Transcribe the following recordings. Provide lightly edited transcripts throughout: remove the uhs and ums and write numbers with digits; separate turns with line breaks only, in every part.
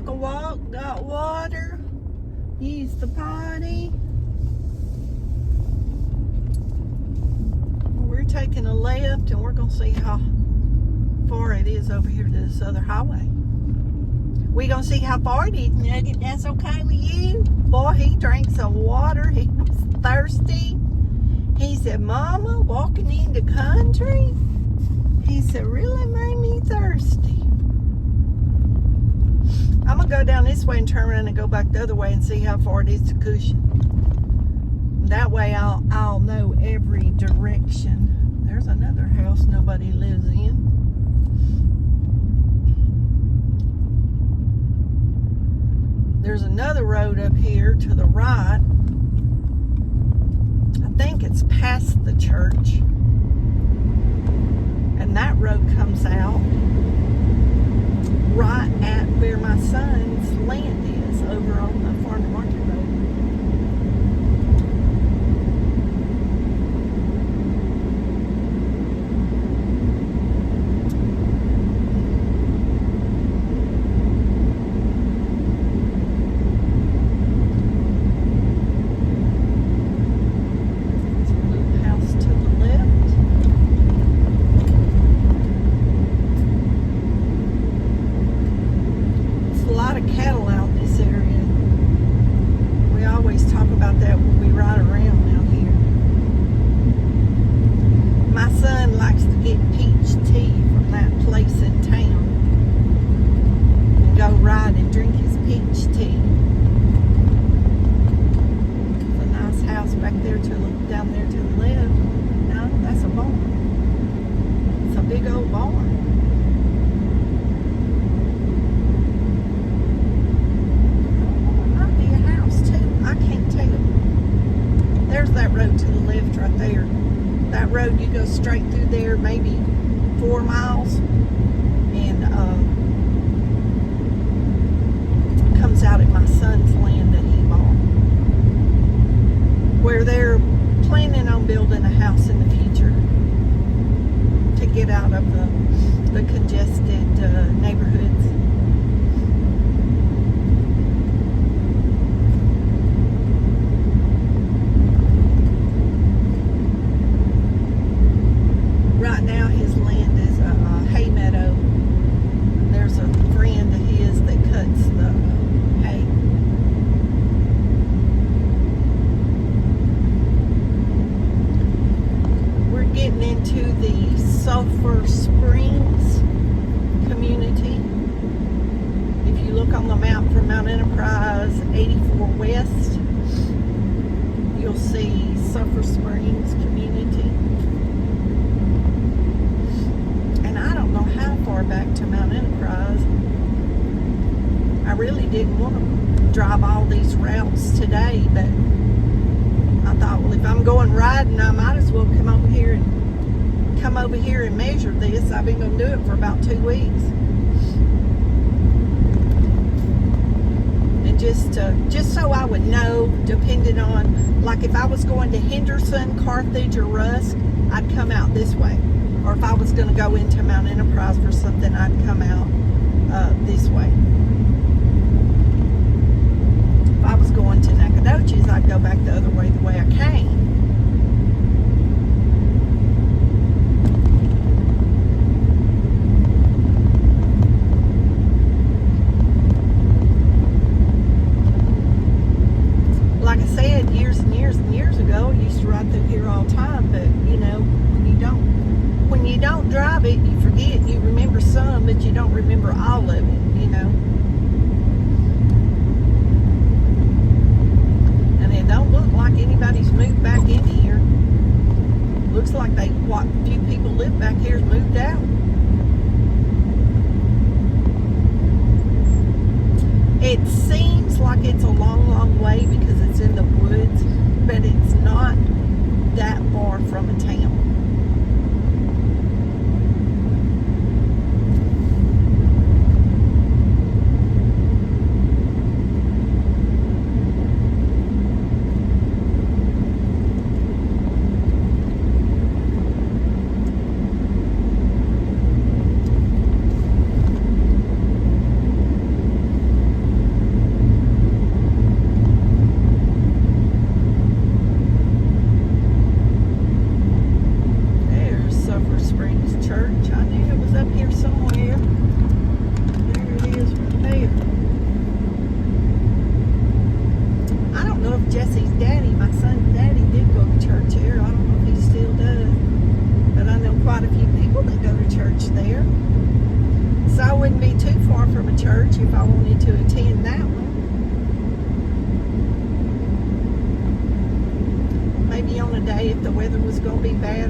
a walk, got water, use the potty. We're taking a left and we're going to see how far it is over here to this other highway. We're going to see how far it is, Nugget. That's okay with you? Boy, he drank some water. He was thirsty. He said, Mama, walking in the country? He said, really made me thirsty. I'm going to go down this way and turn around and go back the other way and see how far it is to Cushion. That way I'll know every direction. There's another house nobody lives in. There's another road up here to the right. I think it's past the church. And that road comes out right at where my son's land is, over on the farm to market road. Road, you go straight through there, maybe 4 miles, and comes out at my son's land that he bought, where they're planning on building a house in the future to get out of the congested neighborhoods. Right now his land is a hay meadow. There's a friend of his that cuts the hay. We're getting into the Sulphur Springs community. If you look on the map for Mount Enterprise 84 West, you'll see Sulphur Springs community. I don't know how far back to Mount Enterprise. I really didn't want to drive all these routes today, but I thought, well, if I'm going riding, I might as well come over here and measure this. I've been going to do it for about 2 weeks, and just so I would know, depending on, like if I was going to Henderson, Carthage, or Rusk, I'd come out this way. Or if I was going to go into Mount Enterprise for something, I'd come out this way. If I was going to Nacogdoches, I'd go back the other way, the way I came. Like I said, years and years and years ago, I used to ride through here all the time, but you know, when you don't drive it, you forget. You remember some, but you don't remember all of it, you know. And it don't look like anybody's moved back in here. Looks like what few people live back here has moved out. It seems like it's a long, long way because it's in the woods, but it's not that far from a town.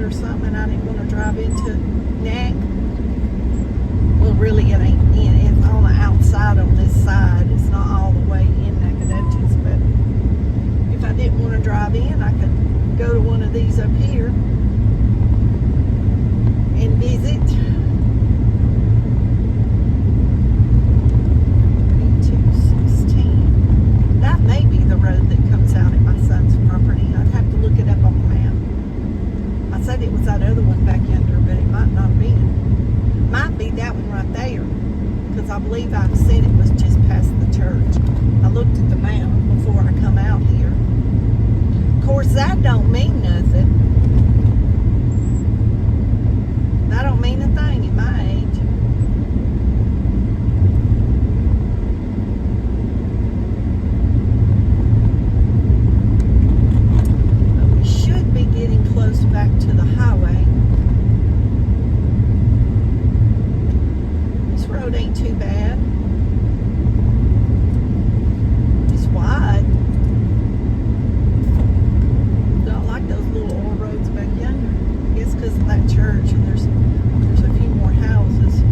neighborhood or something, and I didn't want to drive into Neck. Well, really, it ain't in. It's on the outside on this side. It's not all the way in Nacogdoches, but if I didn't want to drive in, I could go to one of these up here and visit. P216. That may be the road that comes out at my son's property. I'd have to look it up on the map. I said it was that other one back yonder, but it might not be. Might be that one right there, because I believe I said it was just past the church. I looked at the map before I come out here. Of course, that don't mean nothing. That don't mean a thing at my age. But we should be getting close back to the highway. This road ain't too bad. It's wide. Don't like those little old roads back yonder. I guess because of that church, and there's a few more houses.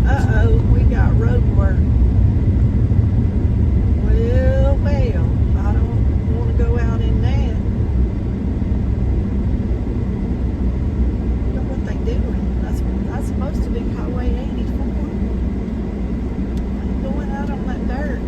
Uh-oh, we got road work. Well, I don't want to go out in that. I don't know what they doing. That's supposed to be Highway 84. I'm going out on that dirt.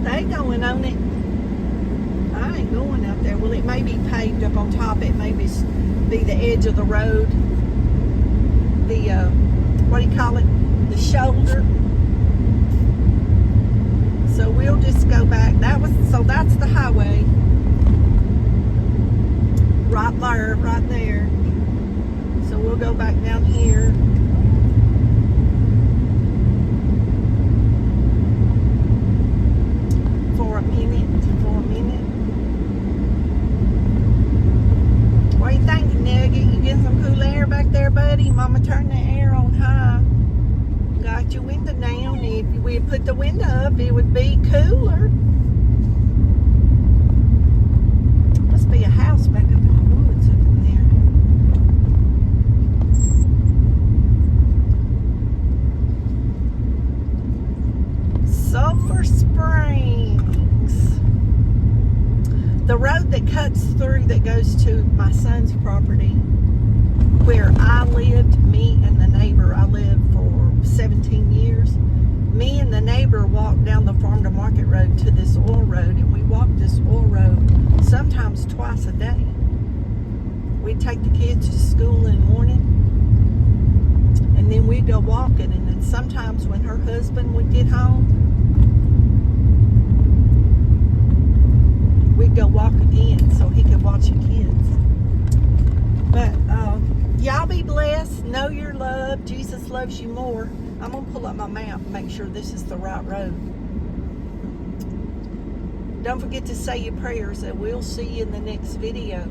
They going on it. I ain't going out there. Well, it may be paved up on top. It may be the edge of the road. The, what do you call it? The shoulder. So we'll just go back. So that's the highway. Right there. So we'll go back down here. For a minute. What do you think, Nugget? You getting some cool air back there, buddy? Mama turned the air on high. Got your window down. If we put the window up, it would be cooler. Must be a house back up in the woods up in there. Sulphur Springs. The road that cuts through that goes to my son's property, where I lived, me and the neighbor, I lived for 17 years. Me and the neighbor walked down the farm to market road to this oil road, and we walked this oil road sometimes twice a day. We'd take the kids to school in the morning, and then we'd go walking, and then sometimes when her husband would get home, we'd go walk again so he could watch the kids. But y'all be blessed. Know you're loved. Jesus loves you more. I'm going to pull up my map and make sure this is the right road. Don't forget to say your prayers, and we'll see you in the next video.